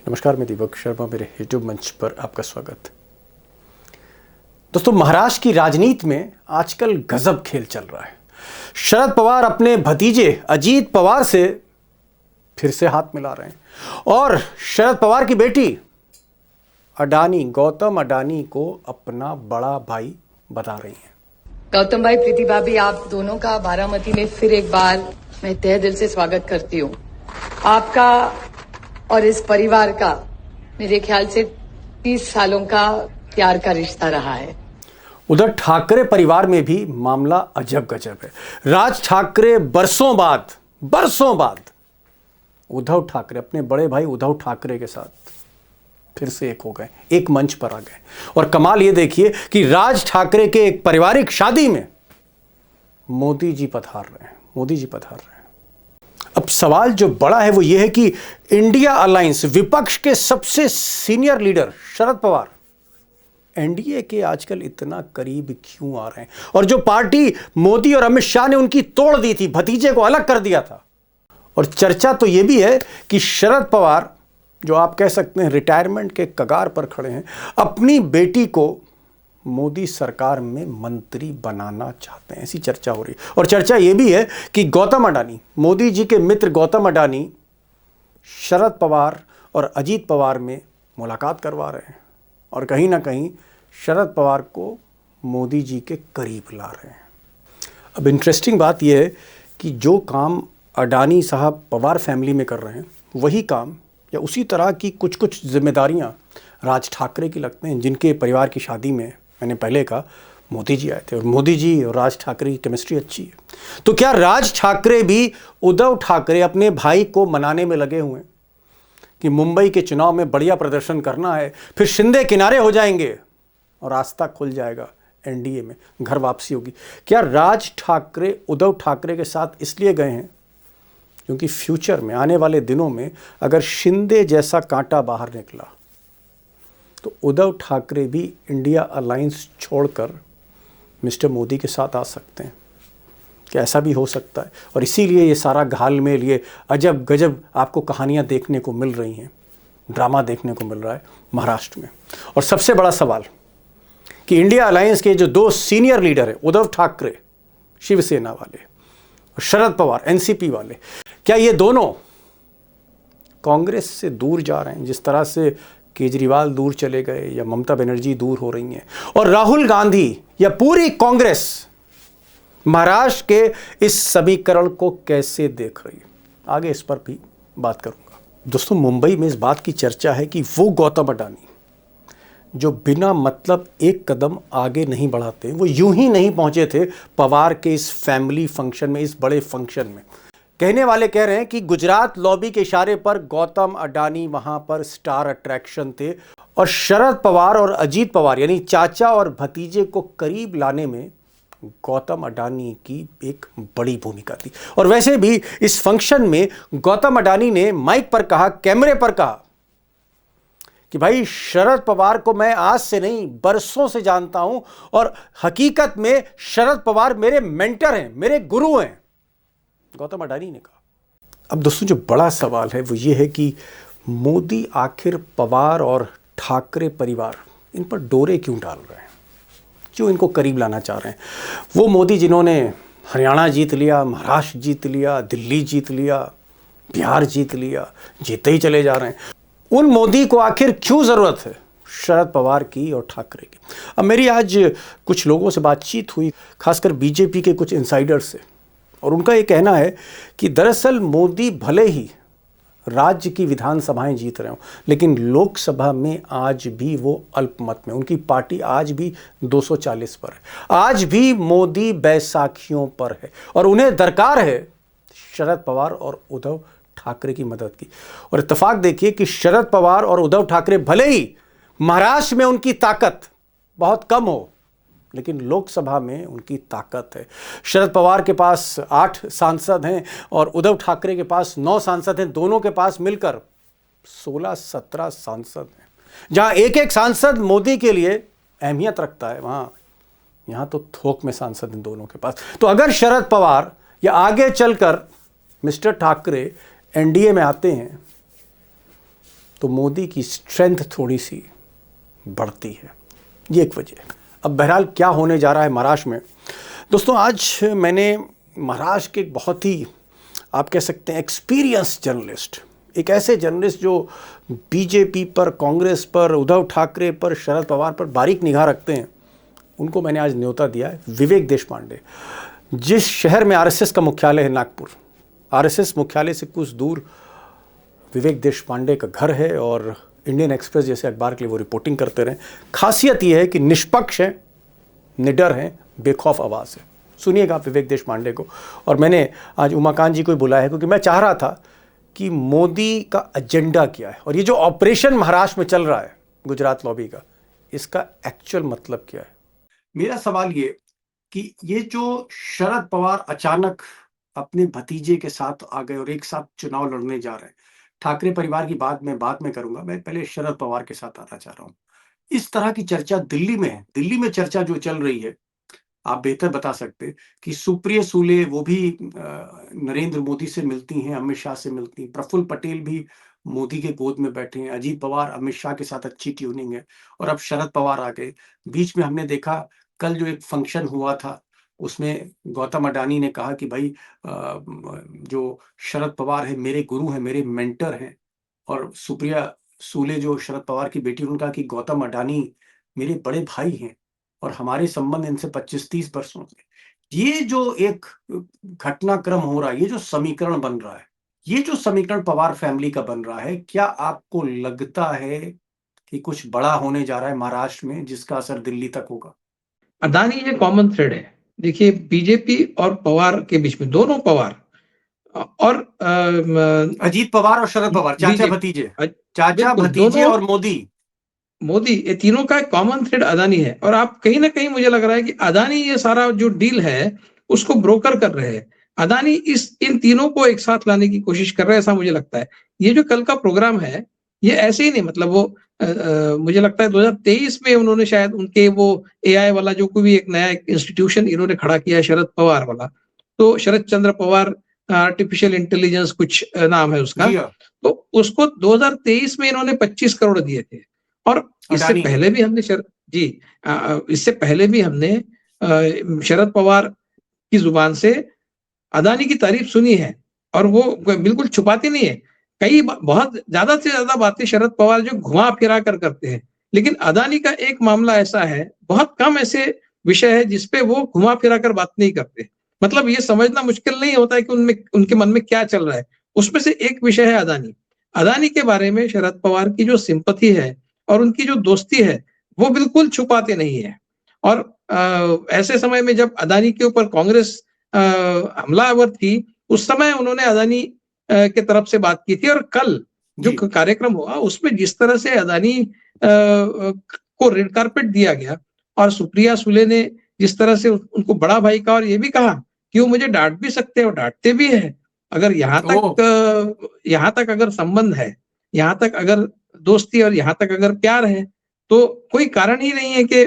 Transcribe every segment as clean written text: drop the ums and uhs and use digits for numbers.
नमस्कार, मैं दीपक शर्मा, मेरे यूट्यूब मंच पर आपका स्वागत। दोस्तों, महाराष्ट्र की राजनीति में आजकल गजब खेल चल रहा है। शरद पवार अपने भतीजे अजीत पवार से फिर से हाथ मिला रहे हैं और शरद पवार की बेटी अडानी, गौतम अडानी को अपना बड़ा भाई बता रही हैं। गौतम भाई, प्रीति भाभी, आप दोनों का बारामती में फिर एक बार मैं तहे दिल से स्वागत करती हूँ। आपका और इस परिवार का मेरे ख्याल से 30 सालों का प्यार का रिश्ता रहा है। उधर ठाकरे परिवार में भी मामला अजब गजब है। राज ठाकरे बरसों बाद उद्धव ठाकरे, अपने बड़े भाई उद्धव ठाकरे के साथ फिर से एक हो गए, एक मंच पर आ गए। और कमाल ये देखिए कि राज ठाकरे के एक पारिवारिक शादी में मोदी जी पधार रहे हैं। अब सवाल जो बड़ा है वो ये है कि इंडिया अलायंस, विपक्ष के सबसे senior leader Sharad Pawar NDA के आजकल इतना करीब क्यों आ रहे हैं? और जो पार्टी मोदी और अमित शाह ने उनकी तोड़ दी थी, भतीजे को अलग कर दिया था। और चर्चा तो यह भी है कि शरद पवार, जो आप कह सकते हैं रिटायरमेंट के कगार पर खड़े हैं, अपनी बेटी को मोदी सरकार में मंत्री बनाना चाहते हैं, ऐसी चर्चा हो रही है। और चर्चा यह भी है कि गौतम अडानी, मोदी जी के मित्र गौतम अडानी, शरद पवार और अजीत पवार में मुलाकात करवा रहे हैं और कहीं ना कहीं शरद पवार को मोदी जी के करीब ला रहे हैं। अब इंटरेस्टिंग बात यह है कि जो काम अडानी साहब पवार फैमिली में कर रहे हैं, वही काम या उसी तरह की कुछ जिम्मेदारियां राज ठाकरे की लगते हैं, जिनके परिवार की शादी में मैंने पहले कहा मोदी जी आए थे और मोदी जी और राज ठाकरे की केमिस्ट्री अच्छी है। तो क्या राज ठाकरे भी उद्धव ठाकरे अपने भाई को मनाने में लगे हुए हैं कि मुंबई के चुनाव में बढ़िया प्रदर्शन करना है, फिर शिंदे किनारे हो जाएंगे और रास्ता खुल जाएगा, एनडीए में घर वापसी होगी? क्या राज ठाकरे उद्धव ठाकरे के साथ इसलिए गए हैं क्योंकि फ्यूचर में, आने वाले दिनों में, अगर शिंदे जैसा कांटा बाहर निकला तो उद्धव ठाकरे भी इंडिया अलायंस छोड़कर मिस्टर मोदी के साथ आ सकते हैं? क्या ऐसा भी हो सकता है? और इसीलिए ये सारा घालमेल, ये अजब गजब आपको कहानियां देखने को मिल रही हैं, ड्रामा देखने को मिल रहा है महाराष्ट्र में। और सबसे बड़ा सवाल कि इंडिया अलायंस के जो दो सीनियर लीडर हैं, उद्धव ठाकरे शिवसेना वाले और शरद पवार एनसीपी वाले, क्या ये दोनों कांग्रेस से दूर जा रहे हैं, जिस तरह से केजरीवाल दूर चले गए या ममता बनर्जी दूर हो रही हैं, और राहुल गांधी या पूरी कांग्रेस महाराष्ट्र के इस समीकरण को कैसे देख रही है? आगे इस पर भी बात करूंगा। दोस्तों, मुंबई में इस बात की चर्चा है कि वो गौतम अडानी जो बिना मतलब एक कदम आगे नहीं बढ़ाते, वो यूं ही नहीं पहुंचे थे पवार के इस फैमिली फंक्शन में, इस बड़े फंक्शन में। कहने वाले कह रहे हैं कि गुजरात लॉबी के इशारे पर गौतम अडानी वहां पर स्टार अट्रैक्शन थे और शरद पवार और अजीत पवार यानी चाचा और भतीजे को करीब लाने में गौतम अडानी की एक बड़ी भूमिका थी। और वैसे भी इस फंक्शन में गौतम अडानी ने माइक पर कहा, कैमरे पर कहा कि भाई शरद पवार को मैं आज से नहीं बरसों से जानता हूं और हकीकत में शरद पवार मेरे मेंटर हैं, मेरे गुरु हैं, गौतम अडानी ने कहा। अब दोस्तों, जो बड़ा सवाल है वो ये है कि मोदी आखिर पवार और ठाकरे परिवार इन पर डोरे क्यों डाल रहे हैं, क्यों इनको करीब लाना चाह रहे हैं? वो मोदी जिन्होंने हरियाणा जीत लिया, महाराष्ट्र जीत लिया, दिल्ली जीत लिया, बिहार जीत लिया, जीते ही चले जा रहे हैं, उन मोदी को आखिर क्यों ज़रूरत है शरद पवार की और ठाकरे की? अब मेरी आज कुछ लोगों से बातचीत हुई, खासकर बीजेपी के कुछ इनसाइडर्स से, और उनका ये कहना है कि दरअसल मोदी भले ही राज्य की विधानसभाएं जीत रहे हो, लेकिन लोकसभा में आज भी वो अल्पमत में, उनकी पार्टी आज भी 240 पर है, आज भी मोदी बैसाखियों पर है और उन्हें दरकार है शरद पवार और उद्धव ठाकरे की मदद की। और इत्तेफाक देखिए कि शरद पवार और उद्धव ठाकरे भले ही महाराष्ट्र में उनकी ताकत बहुत कम हो, लेकिन लोकसभा में उनकी ताकत है। शरद पवार के पास 8 सांसद हैं और उद्धव ठाकरे के पास 9 सांसद हैं। दोनों के पास मिलकर 16-17 सांसद हैं। जहां एक एक सांसद मोदी के लिए अहमियत रखता है, वहां यहां तो थोक में सांसद हैं दोनों के पास। तो अगर शरद पवार या आगे चलकर मिस्टर ठाकरे एनडीए में आते हैं तो मोदी की स्ट्रेंथ थोड़ी सी बढ़ती है। ये एक वजह है। अब बहरहाल क्या होने जा रहा है महाराष्ट्र में, दोस्तों आज मैंने महाराष्ट्र के एक बहुत ही, आप कह सकते हैं, एक्सपीरियंस जर्नलिस्ट, एक ऐसे जर्नलिस्ट जो बीजेपी पर, कांग्रेस पर, उद्धव ठाकरे पर, शरद पवार पर बारीक निगाह रखते हैं, उनको मैंने आज न्योता दिया है। विवेक देशपांडे, जिस शहर में आरएसएस का मुख्यालय है नागपुर, आरएसएस मुख्यालय से कुछ दूर विवेक देशपांडे का घर है और इंडियन एक्सप्रेस जैसे अखबार के लिए वो रिपोर्टिंग करते रहे। खासियत ये है कि निष्पक्ष हैं, निडर हैं, बेखौफ आवाज़ है। सुनिएगा आप विवेक देशपांडे को। और मैंने आज उमाकांत जी को बुलाया है क्योंकि मैं चाह रहा था कि मोदी का एजेंडा क्या है और ये जो ऑपरेशन महाराष्ट्र में चल रहा है गुजरात लॉबी का, इसका एक्चुअल मतलब क्या है। मेरा सवाल ये कि ये जो शरद पवार अचानक अपने भतीजे के साथ आ गए और एक साथ चुनाव लड़ने जा रहे हैं, ठाकरे परिवार की बात मैं बाद में करूंगा, मैं पहले शरद पवार के साथ आना चाह रहा हूं। इस तरह की चर्चा दिल्ली में है, दिल्ली में चर्चा जो चल रही है, आप बेहतर बता सकते कि सुप्रिया सुले वो भी नरेंद्र मोदी से मिलती हैं, अमित शाह से मिलती हैं, प्रफुल्ल पटेल भी मोदी के गोद में बैठे हैं, अजीत पवार अमित शाह के साथ अच्छी ट्यूनिंग है, और अब शरद पवार आ गए। बीच में हमने देखा कल जो एक फंक्शन हुआ था उसमें गौतम अडानी ने कहा कि भाई जो शरद पवार है मेरे गुरु हैं, मेरे मेंटर हैं, और सुप्रिया सुले जो शरद पवार की बेटी, उन्होंने कहा कि गौतम अडानी मेरे बड़े भाई हैं और हमारे संबंध इनसे 25-30 वर्षों से। ये जो एक घटनाक्रम हो रहा है, ये जो समीकरण बन रहा है, ये जो समीकरण पवार फैमिली का बन रहा है, क्या आपको लगता है कि कुछ बड़ा होने जा रहा है महाराष्ट्र में जिसका असर दिल्ली तक होगा। अदानी ये कॉमन थ्रेड है। देखिए बीजेपी और पवार के बीच में, दोनों पवार और अजीत पवार और शरद पवार चाचा भतीजे, चाचा भतीजे और मोदी, ये तीनों का कॉमन थ्रेड अदानी है। और आप कहीं ना कहीं मुझे लग रहा है कि अदानी ये सारा जो डील है उसको ब्रोकर कर रहे हैं। अदानी इन तीनों को एक साथ लाने की कोशिश कर रहे हैं, ऐसा मुझे लगता है। ये जो कल का प्रोग्राम है ये ऐसे ही नहीं, मतलब वो मुझे लगता है 2023 में उन्होंने शायद उनके वो एआई वाला जो कोई भी एक नया इंस्टीट्यूशन इन्होंने खड़ा किया है शरद पवार वाला, तो शरद चंद्र पवार आर्टिफिशियल इंटेलिजेंस कुछ नाम है उसका, तो उसको 2023 में इन्होंने 25 करोड़ दिए थे। और इससे पहले भी हमने इससे पहले भी हमने शरद पवार की जुबान से अदानी की तारीफ सुनी है और वो बिल्कुल छुपाती नहीं है। कई बहुत ज्यादा से ज्यादा बातें शरद पवार जो घुमा फिरा कर करते हैं, लेकिन अदानी का एक मामला ऐसा है, बहुत कम ऐसे विषय है जिसपे वो घुमा फिरा कर बात नहीं करते। मतलब ये समझना मुश्किल नहीं होता है कि उनके मन में क्या चल रहा है। उसमें से एक विषय है अदानी। अदानी के बारे में शरद पवार की जो सिंपैथी है और उनकी जो दोस्ती है वो बिल्कुल छुपाते नहीं है। और ऐसे समय में जब अदानी के ऊपर कांग्रेस हमलावर थी, उस समय उन्होंने अदानी के तरफ से बात की थी। और कल जो कार्यक्रम हुआ उसमें जिस तरह से अदानी को रेड कार्पेट दिया गया और सुप्रिया सुले ने जिस तरह से उनको बड़ा भाई का, और ये भी कहा कि वो मुझे डांट भी सकते हैं और डांटते भी है। अगर यहाँ तक अगर संबंध है, यहाँ तक अगर दोस्ती और यहाँ तक अगर प्यार है, तो कोई कारण ही नहीं है कि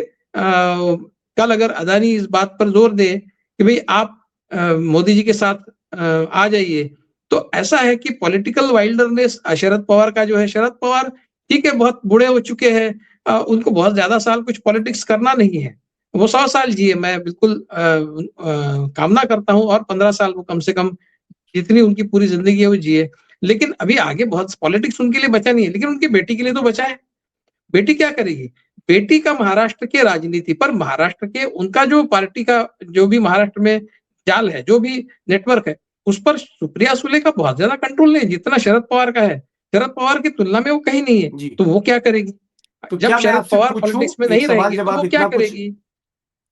कल अगर अदानी इस बात पर जोर दे कि भाई आप मोदी जी के साथ आ जाइए, तो ऐसा है कि पॉलिटिकल वाइल्डरनेस शरद पवार का जो है, शरद पवार ठीक है बहुत बूढ़े हो चुके हैं, उनको बहुत ज्यादा साल कुछ पॉलिटिक्स करना नहीं है, वो 100 साल जिए, मैं बिल्कुल कामना करता हूं, और 15 साल वो कम से कम जितनी उनकी पूरी जिंदगी है वो जिए। लेकिन अभी आगे बहुत पॉलिटिक्स उनके लिए बचा नहीं है, लेकिन उनकी बेटी के लिए तो बचा है। बेटी क्या करेगी? बेटी का महाराष्ट्र के राजनीति पर, महाराष्ट्र के उनका जो पार्टी का जो भी महाराष्ट्र में जाल है, जो भी नेटवर्क है, उस पर सुप्रिया सुले का बहुत ज्यादा कंट्रोल नहीं है जितना शरद पवार का है। शरद पवार की तुलना में वो कहीं नहीं है, तो वो क्या करेगी? तो जब शरद पवार पॉलिटिक्स में नहीं रहेगी तो वो क्या करेगी?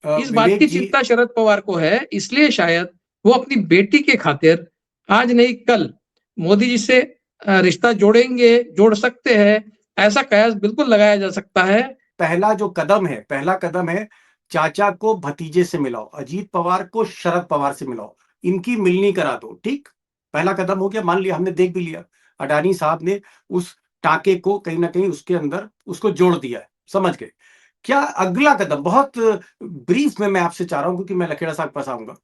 इस बात की चिंता शरद पवार को है, इसलिए शायद वो अपनी बेटी के खातिर आज नहीं कल मोदी जी से रिश्ता जोड़ सकते हैं, ऐसा कयास बिल्कुल लगाया जा सकता है। पहला कदम है चाचा को भतीजे से मिलाओ, अजीत पवार को शरद पवार से मिलाओ, इनकी मिलनी करा दो। ठीक, पहला कदम हो गया, मान लिया, हमने देख भी लिया, अडानी साहब ने उस टाके को कहीं ना कहीं उसके अंदर उसको जोड़ दिया है, समझ गए। क्या अगला कदम, बहुत ब्रीफ में मैं आपसे चाह रहा हूं क्योंकि मैं लखेड़ा साहब पास आऊंगा,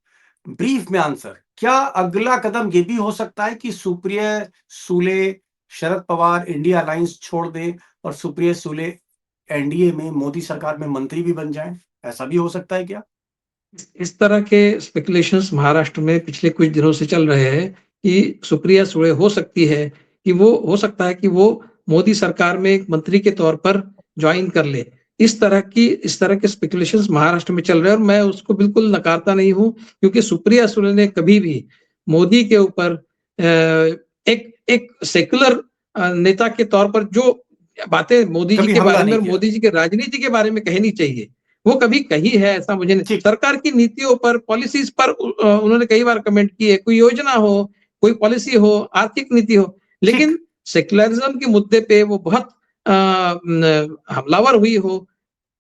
ब्रीफ में आंसर, क्या अगला कदम ये भी हो सकता है कि सुप्रिया सुले शरद पवार इंडिया अलायंस छोड़ दें और सुप्रिया सुले एनडीए में मोदी सरकार में मंत्री भी बन जाएं? ऐसा भी हो सकता है क्या? इस तरह के स्पेकुलेशंस महाराष्ट्र में पिछले कुछ दिनों से चल रहे हैं कि सुप्रिया सुळे हो सकती है कि वो हो सकता है कि वो मोदी सरकार में एक मंत्री के तौर पर ज्वाइन कर ले। इस तरह के स्पेकुलेशंस महाराष्ट्र में चल रहे हैं और मैं उसको बिल्कुल नकारता नहीं हूँ, क्योंकि सुप्रिया सुळे ने कभी भी मोदी के ऊपर एक एक सेक्युलर नेता के तौर पर जो बातें मोदी जी कभी के हमला बारे में नहीं और किया। मोदी जी के राजनीति के बारे में कहनी चाहिए, वो कभी कही है ऐसा मुझे नहीं। ठीक। सरकार की नीतियों पर, पॉलिसीज पर उन्होंने कई बार कमेंट किए, कोई योजना हो, कोई पॉलिसी हो, आर्थिक नीति हो, ठीक। लेकिन सेक्युलरिज्म के मुद्दे पे वो बहुत हमलावर हुई हो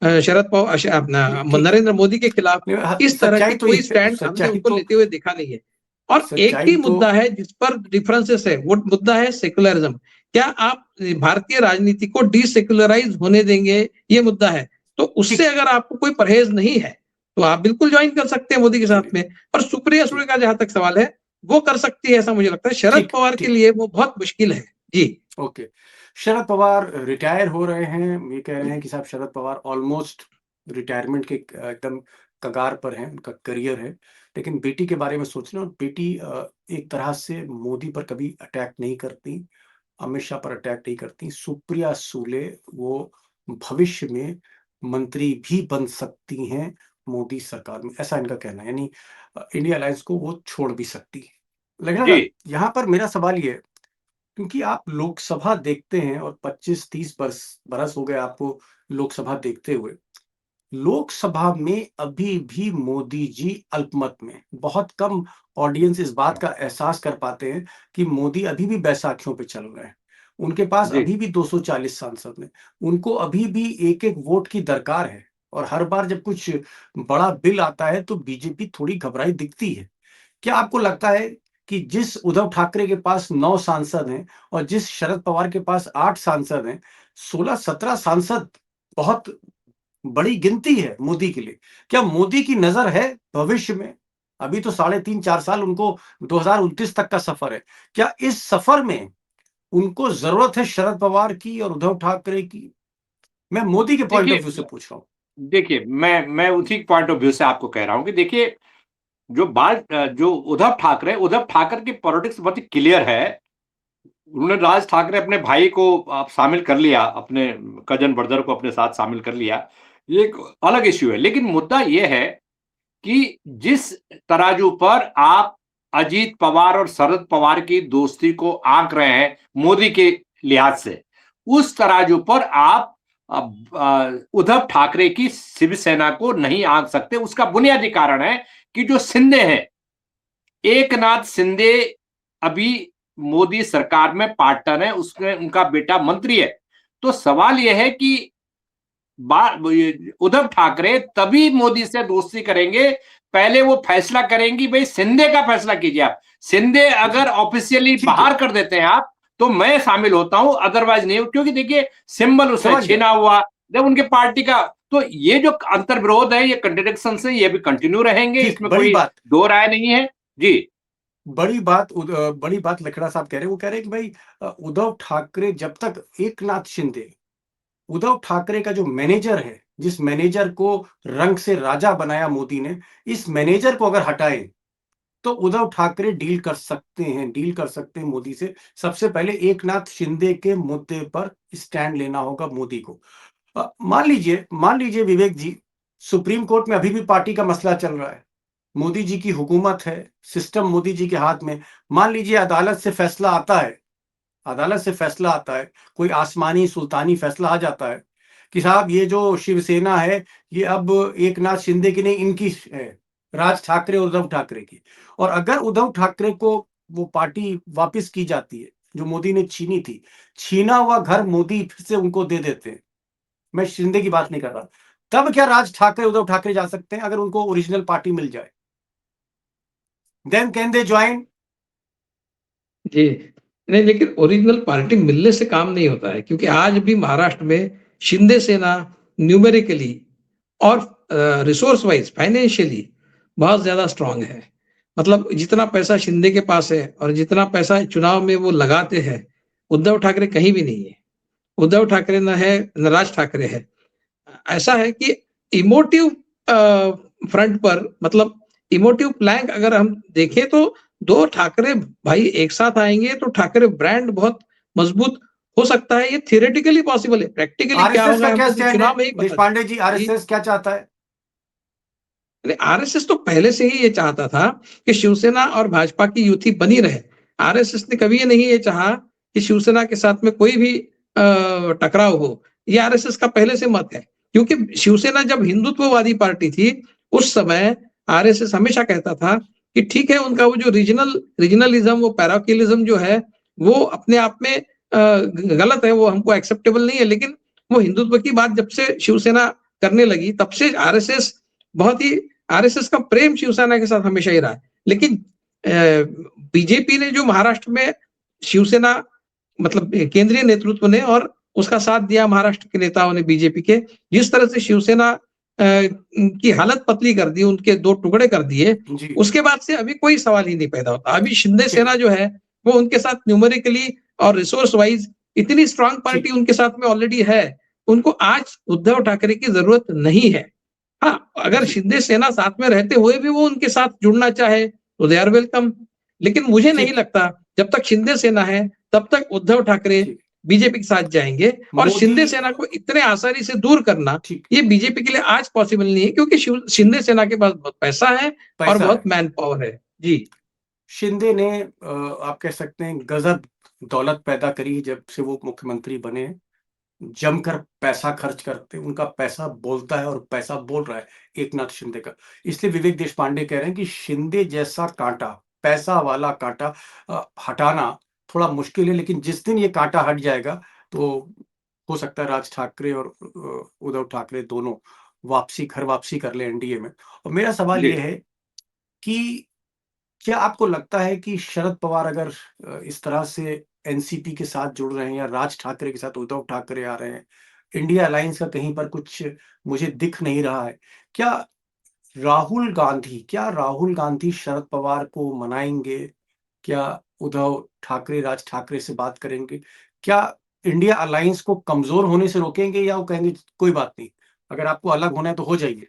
शरद पवार अपना ठीक है। नरेंद्र मोदी के खिलाफ, इस तरह की सच्चाई तो कोई ये है, स्टैंड हमने सच्चाई उनको तो लेते हुए देखा नहीं है। और एक सच्चाई ही तो मुद्दा है जिस पर डिफरेंसेस है, वो मुद्दा है सेक्युलरिज्म। क्या आप भारतीय राजनीति को डीसेक्युलराइज होने देंगे, ये मुद्दा है। तो उससे ठीक। अगर आपको कोई परहेज नहीं है तो आप बिल्कुल ज्वाइन कर सकते हैं मोदी के साथ चलिए। में। और सुप्रिया सुळे ठीक। का जहां तक सवाल है, वो कर सकती है ऐसा मुझे लगता है। शरद ठीक। पवार के ठीक। लिए वो बहुत मुश्किल है। जी। ओके। शरद पवार रिटायर हो रहे हैं, ये कह रहे हैं कि साहब शरद पवार ऑलमोस्ट रिटायरमेंट के एकदम कगार पर हैं, उनका करियर है। लेकिन बेटी के बारे में सोच रहे हैं, और बेटी एक तरह से मोदी पर कभी अटैक नहीं करती, अमित शाह पर अटैक नहीं करती। सुप्रिया सुले वो भविष्य में मंत्री भी बन सकती हैं मोदी सरकार में, ऐसा इनका कहना है। यानी इंडिया अलायंस को वो छोड़ भी सकती है। लेकिन जी। यहाँ पर मेरा सवाल ये है, क्योंकि आप लोकसभा देखते हैं और 25-30 बरस हो गए आपको लोकसभा देखते हुए। लोकसभा में अभी भी मोदी जी अल्पमत में हैं। बहुत कम ऑडियंस इस बात का एहसास कर पाते हैं कि मोदी अभी भी बैसाखियों पे चल रहे हैं। उनके पास जी। अभी भी 240 सांसद हैं। उनको अभी भी एक-एक वोट की दरकार है, और हर बार जब कुछ बड़ा बिल आता है तो बीजेपी थोड़ी घबराई दिखती है। क्या आपको लगता है कि जिस उद्धव ठाकरे के पास 9 सांसद हैं और जिस शरद पवार के पास 8 सांसद हैं, 16-17 सांसद बहुत बड़ी गिनती है मोदी के लिए। क्या मोदी की नज़र है भविष्य में? अभी तो साढ़े 3-4 साल उनको 2029 तक का सफ़र है। क्या इस सफ़र में उनको ज़रूरत है शरद पवार की और उद्धव ठाकरे की? मैं मोदी के पॉइंट ऑफ व्यू से देखिए पूछ रहा हूँ। देखिए, मैं उसी पॉइंट ऑफ व्यू से आपको कह रहा हूँ कि देखिए, जो उद्धव ठाकरे की पॉलिटिक्स बहुत ही क्लियर है। उन्होंने राज ठाकरे अपने भाई को शामिल कर लिया, अपने कज़न ब्रदर को अपने साथ शामिल कर लिया। ये एक अलग इश्यू है। लेकिन मुद्दा ये है कि जिस तराजू पर आप अजीत पवार और शरद पवार की दोस्ती को आंक रहे हैं मोदी के लिहाज से, उस तराजू पर आप उद्धव ठाकरे की शिवसेना को नहीं आंक सकते। उसका बुनियादी कारण है कि जो शिंदे हैं, एकनाथ शिंदे अभी मोदी सरकार में पार्टनर है, उसमें उनका बेटा मंत्री है। तो सवाल यह है कि उद्धव ठाकरे तभी मोदी से दोस्ती करेंगे, पहले वो फैसला करेंगी, भाई शिंदे का फैसला कीजिए आप। शिंदे अगर ऑफिशियली ठीक है। बाहर कर देते हैं आप, तो मैं शामिल होता हूं, अदरवाइज नहीं। क्योंकि देखिए, सिंबल उसने समझ गया। छीना हुआ जब उनके पार्टी का, तो ये जो अंतर्विरोध है, ये कंट्रडिक्शन है, ये भी कंटिन्यू रहेंगे, ठीक, इसमें बड़ी कोई बात। दो राय नहीं है। जी। बड़ी बात लखड़ा साहब कह रहे हैं। वो कह रहे हैं कि भाई उद्धव ठाकरे जब तक एकनाथ शिंदे, उद्धव ठाकरे का जो मैनेजर है, जिस मैनेजर को रंग से राजा बनाया मोदी ने, इस मैनेजर को अगर हटाएं तो उद्धव ठाकरे डील कर सकते हैं मोदी से। सबसे पहले एकनाथ शिंदे के मुद्दे पर स्टैंड लेना होगा मोदी को। मान लीजिए विवेक जी, सुप्रीम कोर्ट में अभी भी पार्टी का मसला चल रहा है। मोदी जी की हुकूमत है, सिस्टम मोदी जी के हाथ में। मान लीजिए अदालत से फैसला आता है, कोई आसमानी सुल्तानी फैसला आ जाता है कि साहब ये जो शिवसेना है, ये अब एकनाथ शिंदे की नहीं, इनकी है, राज ठाकरे और उद्धव ठाकरे की। और अगर उद्धव ठाकरे को वो पार्टी वापस की जाती है जो मोदी ने छीनी थी, छीना हुआ घर मोदी फिर से उनको दे देते हैं। मैं शिंदे की बात नहीं कर रहा। तब क्या राज ठाकरे उद्धव ठाकरे जा सकते हैं अगर उनको ओरिजिनल पार्टी मिल जाए? Then can they join? जी। नहीं, लेकिन ओरिजिनल पार्टी मिलने से काम नहीं होता है, क्योंकि आज भी महाराष्ट्र में शिंदे सेना न्यूमेरिकली और रिसोर्स वाइज फाइनेंशियली बहुत ज़्यादा स्ट्रांग है। मतलब जितना पैसा शिंदे के पास है और जितना पैसा चुनाव में वो लगाते हैं, उद्धव ठाकरे कहीं भी नहीं है। उद्धव ठाकरे न है, न राज ठाकरे है। ऐसा है कि इमोटिव फ्रंट पर, मतलब इमोटिव प्लैंक अगर हम देखें तो दो ठाकरे भाई एक साथ आएंगे तो ठाकरे ब्रांड बहुत मजबूत हो सकता है। ये थियोरेटिकली पॉसिबल है, प्रैक्टिकली क्या आरएसएस होगा का क्या हमको स्टैंड चुनाव में ही है पता देशपांडे जी? जी। आरएसएस क्या चाहता है? आरएसएस तो पहले से ही ये चाहता था कि शिवसेना और भाजपा की युति बनी रहे। आरएसएस ने कभी ये नहीं ये चाहा कि शिवसेना के साथ में कोई भी टकराव हो। ये आरएसएस का पहले से मत है, क्योंकि शिवसेना जब हिंदुत्ववादी पार्टी थी उस समय आरएसएस हमेशा कहता था कि ठीक है, उनका वो जो रीजनलिज्म, वो पैराकिलिज्म जो है वो अपने आप में गलत है, वो हमको एक्सेप्टेबल नहीं है, लेकिन वो हिंदुत्व की बात जब से शिवसेना करने लगी तब से आरएसएस बहुत ही, आरएसएस का प्रेम शिवसेना के साथ हमेशा ही रहा है। लेकिन बीजेपी ने जो महाराष्ट्र में शिवसेना, मतलब केंद्रीय नेतृत्व ने और उसका साथ दिया महाराष्ट्र के नेताओं ने बीजेपी के, जिस तरह से शिवसेना की हालत पतली कर दी, उनके दो टुकड़े कर दिए, जी उसके बाद से अभी कोई सवाल ही नहीं पैदा होता। अभी शिंदे ठीक। सेना जो है वो उनके साथ न्यूमेरिकली और रिसोर्स वाइज इतनी स्ट्रांग पार्टी ठीक। उनके साथ में ऑलरेडी है, उनको आज उद्धव ठाकरे की जरूरत नहीं है। हाँ, अगर जी शिंदे सेना साथ में रहते हुए भी वो उनके साथ जुड़ना चाहे तो दे आर वेलकम, लेकिन मुझे नहीं ठीक लगता जब तक शिंदे सेना है तब तक उद्धव ठाकरे ठीक। बीजेपी के साथ जाएंगे। और मोदी शिंदे सेना को इतने आसानी से दूर करना ठीक। ये बीजेपी के लिए आज पॉसिबल नहीं है, क्योंकि शिंदे सेना के पास बहुत पैसा है और पैसा बहुत है। मैन पावर है जी। शिंदे ने आप कह सकते हैं गजब दौलत पैदा करी जब से वो मुख्यमंत्री बने। जमकर पैसा खर्च करते, उनका पैसा बोलता है और पैसा बोल रहा है एकनाथ शिंदे का। इसलिए विवेक देशपांडे कह रहे हैं कि शिंदे जैसा कांटा, पैसा वाला कांटा हटाना थोड़ा मुश्किल है, लेकिन जिस दिन ये कांटा हट जाएगा तो हो सकता है राज ठाकरे और उद्धव ठाकरे दोनों घर वापसी कर ले एनडीए में। और मेरा सवाल जी ये है कि क्या आपको लगता है कि शरद पवार अगर इस तरह से एनसीपी के साथ जुड़ रहे हैं या राज ठाकरे के साथ उद्धव ठाकरे आ रहे हैं, इंडिया अलायंस का कहीं पर कुछ मुझे दिख नहीं रहा है। क्या राहुल गांधी शरद पवार को मनाएंगे? क्या उद्धव ठाकरे राज ठाकरे से बात करेंगे? क्या इंडिया अलायंस को कमजोर होने से रोकेंगे या वो कहेंगे कोई बात नहीं, अगर आपको अलग होना है तो हो जाइए?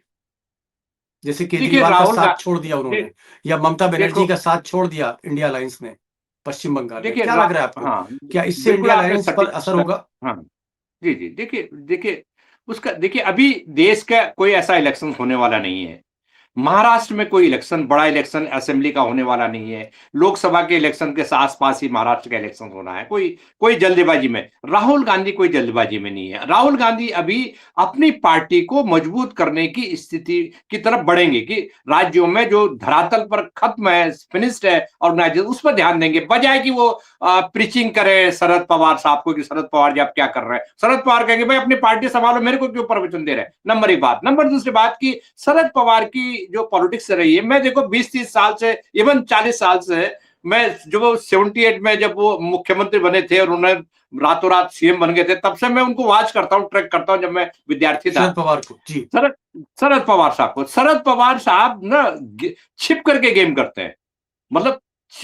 जैसे देखिए केजरीवाल का राहुल साथ छोड़ दिया दे, उन्होंने, या ममता बनर्जी देखो का साथ छोड़ दिया इंडिया अलायंस ने पश्चिम बंगाल में। देखिए क्या लग रहा है आपको? हाँ, क्या इससे बिल्कुल इंडिया आपने अलायंस पर सटीक असर होगा? हाँ, जी, जी। देखिए देखिए उसका देखिए अभी देश का कोई ऐसा इलेक्शन होने वाला नहीं है। महाराष्ट्र में कोई इलेक्शन, बड़ा इलेक्शन असेंबली का होने वाला नहीं है। लोकसभा के इलेक्शन के आस-पास ही महाराष्ट्र का इलेक्शन होना है। कोई कोई जल्दबाजी में राहुल गांधी कोई जल्दबाजी में नहीं है। राहुल गांधी अभी अपनी पार्टी को मजबूत करने की स्थिति की तरफ बढ़ेंगे कि राज्यों में जो धरातल पर खत्म है, फिनिश्ड है ऑर्गेनाइजेशन, उस पर ध्यान देंगे। बजाय कि वो प्रीचिंग करें शरद पवार साहब को कि शरद पवार जी आप क्या कर रहे हैं? शरद पवार कहेंगे भाई अपनी पार्टी संभालो, मेरे को क्यों प्रवचन दे रहे हैं? नंबर एक बात। नंबर दूसरी बात कि शरद पवार की जो पॉलिटिक्स रही है, मैं देखो 20-30 साल से, इवन 40 साल से, मैं जो वो 78 में जब वो मुख्यमंत्री बने थे और उन्होंने रातों रात सीएम बन गए थे, तब से मैं उनको वॉच करता हूँ, ट्रैक करता हूँ जब मैं विद्यार्थी था। शरद पवार को जी। शरद शरद पवार साहब को, शरद पवार साहब ना छिप करके गेम करते हैं। मतलब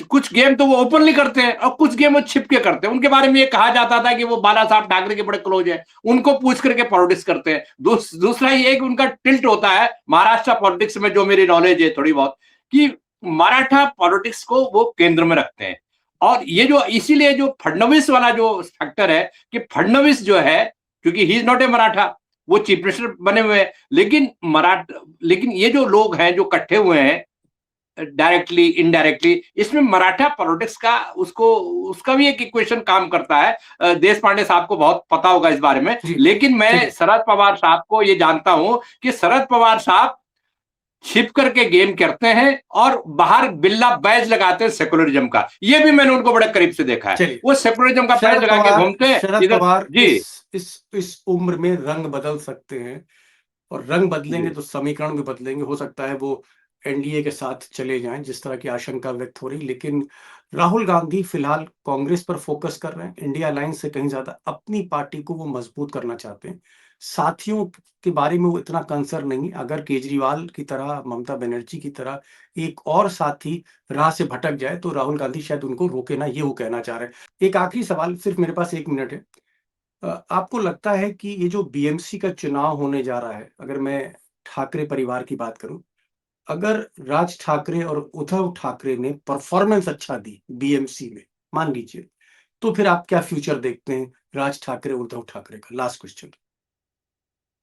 कुछ गेम तो वो ओपनली करते हैं और कुछ गेम वो छिप के करते हैं। उनके बारे में ये कहा जाता था कि वो बाला साहब ठाकरे के बड़े क्लोज हैं, उनको पूछ करके पॉलिटिक्स करते हैं। दूसरा ये कि उनका टिल्ट होता है महाराष्ट्र पॉलिटिक्स में, जो मेरी नॉलेज है थोड़ी बहुत, कि मराठा पॉलिटिक्स को वो केंद्र में रखते हैं। और ये जो इसीलिए जो फडणवीस वाला जो फैक्टर है कि फडणवीस जो है, क्योंकि he is not a Maratha, वो चीफ मिनिस्टर बने हुए हैं, लेकिन ये जो लोग हैं जो इकट्ठे हुए हैं डायरेक्टली इनडायरेक्टली, इसमें मराठा पॉलिटिक्स का उसका भी एक इक्वेशन काम करता है। देश पांडे साहब को बहुत पता होगा इस बारे में, लेकिन मैं शरद पवार साहब को ये जानता हूं कि शरद पवार साहब छिप करके गेम करते हैं और बाहर बिल्ला बैज लगाते हैं सेकुलरिज्म का। ये भी मैंने उनको बड़े करीब से देखा है। वो सेकुलरिज्म का बैज लगा के घूमते हैं शरद पवार जी। इस उम्र में रंग बदल सकते हैं, और रंग बदलेंगे तो समीकरण भी बदलेंगे। हो सकता है वो एनडीए के साथ चले जाएं, जिस तरह की आशंका व्यक्त हो रही, लेकिन राहुल गांधी फिलहाल कांग्रेस पर फोकस कर रहे हैं। इंडिया अलायंस से कहीं ज्यादा अपनी पार्टी को वो मजबूत करना चाहते हैं। साथियों के बारे में वो इतना कंसर्न नहीं। अगर केजरीवाल की तरह, ममता बनर्जी की तरह एक और साथी राह से भटक जाए तो राहुल गांधी शायद उनको रोके ना, ये वो कहना चाह रहे हैं। एक आखिरी सवाल, सिर्फ मेरे पास 1 मिनट है। आपको लगता है कि ये जो बीएमसी का चुनाव होने जा रहा है, अगर मैं ठाकरे परिवार की बात करूं, अगर राज ठाकरे और उद्धव ठाकरे ने परफॉर्मेंस अच्छा दी बीएमसी में, मान लीजिए, तो फिर आप क्या फ्यूचर देखते हैं राज ठाकरे उद्धव ठाकरे का? Last question.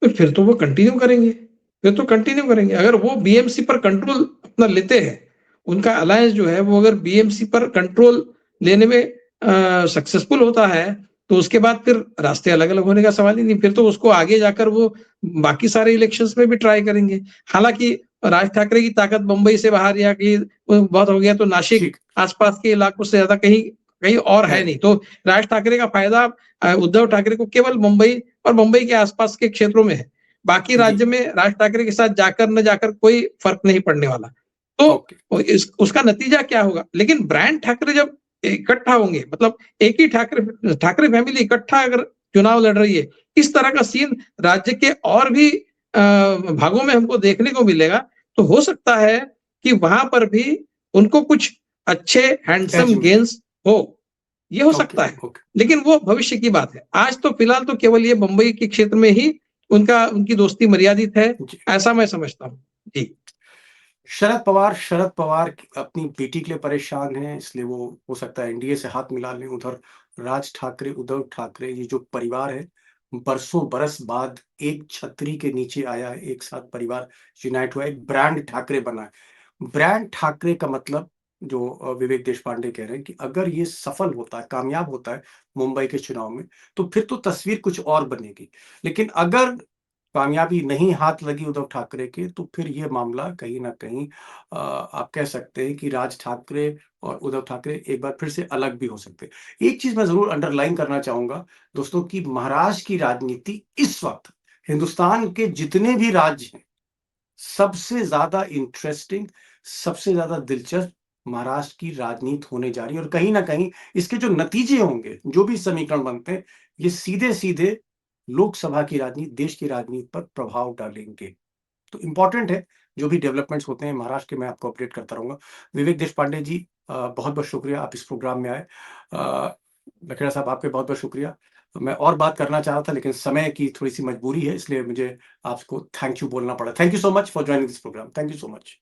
तो फिर तो वो कंटिन्यू करेंगे, फिर तो कंटिन्यू करेंगे। अगर वो बीएमसी पर कंट्रोल अपना लेते हैं, उनका अलायंस जो है वो अगर बीएमसी पर कंट्रोल लेने में सक्सेसफुल होता है, तो उसके बाद फिर रास्ते अलग अलग होने का सवाल ही नहीं। फिर तो उसको आगे जाकर वो बाकी सारे इलेक्शंस में भी ट्राई करेंगे। हालांकि राज ठाकरे की ताकत मुंबई से बाहर या कि बहुत हो गया तो नासिक ठीक आसपास के इलाकों से ज्यादा कहीं कहीं और है है। नहीं। तो राज ठाकरे का फायदा उद्धव ठाकरे को केवल मुंबई और मुंबई के आसपास के क्षेत्रों में है। बाकी जी। राज्य में राज ठाकरे के साथ जाकर न जाकर कोई फर्क नहीं पड़ने वाला। ओके। तो उसका नतीजा क्या होगा? लेकिन ब्रांड ठाकरे जब इकट्ठा होंगे, मतलब एक ही ठाकरे ठाकरे फैमिली इकट्ठा अगर चुनाव लड़ रही है, इस तरह का सीन राज्य के और भी भागों में हमको देखने को मिलेगा। तो हो सकता है कि वहां पर भी उनको कुछ अच्छे एज हैंडसम मिले। गेन्स हो, ये हो ओके। सकता है। ओके। लेकिन वो भविष्य की बात है। आज तो फिलहाल तो केवल ये मुंबई के क्षेत्र में ही उनकी दोस्ती मर्यादित है, जी। ऐसा मैं समझता हूँ। जी। शरद पवार अपनी बेटी के लिए परेशान हैं, इसलिए वो हो सकता है एनडीए से हाथ मिला लें। उधर राज ठाकरे, उद्धव ठाकरे, ये जो परिवार है, बरसों बरस बाद एक छतरी के नीचे आया है, एक साथ परिवार यूनाइट हुआ है, एक ब्रांड ठाकरे बना है। ब्रांड ठाकरे का मतलब, जो विवेक देशपांडे कह रहे हैं, कि अगर ये सफल होता है, कामयाब होता है मुंबई के चुनाव में, तो फिर तो तस्वीर कुछ और बनेगी। लेकिन अगर कामयाबी नहीं हाथ लगी उद्धव ठाकरे के, तो फिर ये मामला कहीं न कहीं आप कह सकते हैं कि राज ठाकरे और उद्धव ठाकरे एक बार फिर से अलग भी हो सकते हैं। एक चीज़ मैं ज़रूर अंडरलाइन करना चाहूँगा दोस्तों, कि महाराष्ट्र की राजनीति इस वक़्त हिंदुस्तान के जितने भी राज्य हैं, सबसे ज़्यादा इंटरेस्टिंग, सबसे ज़्यादा दिलचस्प महाराष्ट्र की राजनीति होने जा रही है। और कहीं न कहीं इसके जो नतीजे होंगे, जो भी समीकरण बनते हैं, ये सीधे-सीधे लोकसभा की राजनीति, देश की राजनीति पर प्रभाव डालेंगे। तो इम्पोर्टेंट है, जो भी डेवलपमेंट्स होते हैं महाराष्ट्र के, मैं आपको अपडेट करता रहूँगा। विवेक देशपांडे जी, बहुत-बहुत शुक्रिया आप इस प्रोग्राम में आए। लखेड़ा साहब, आपके बहुत-बहुत शुक्रिया। मैं और बात करना चाह रहा था, लेकिन समय की थोड़ी-सी मजबूरी है, इसलिए मुझे आपको थैंक यू बोलना पड़ा। Thank you so much for joining this program. Thank you so much.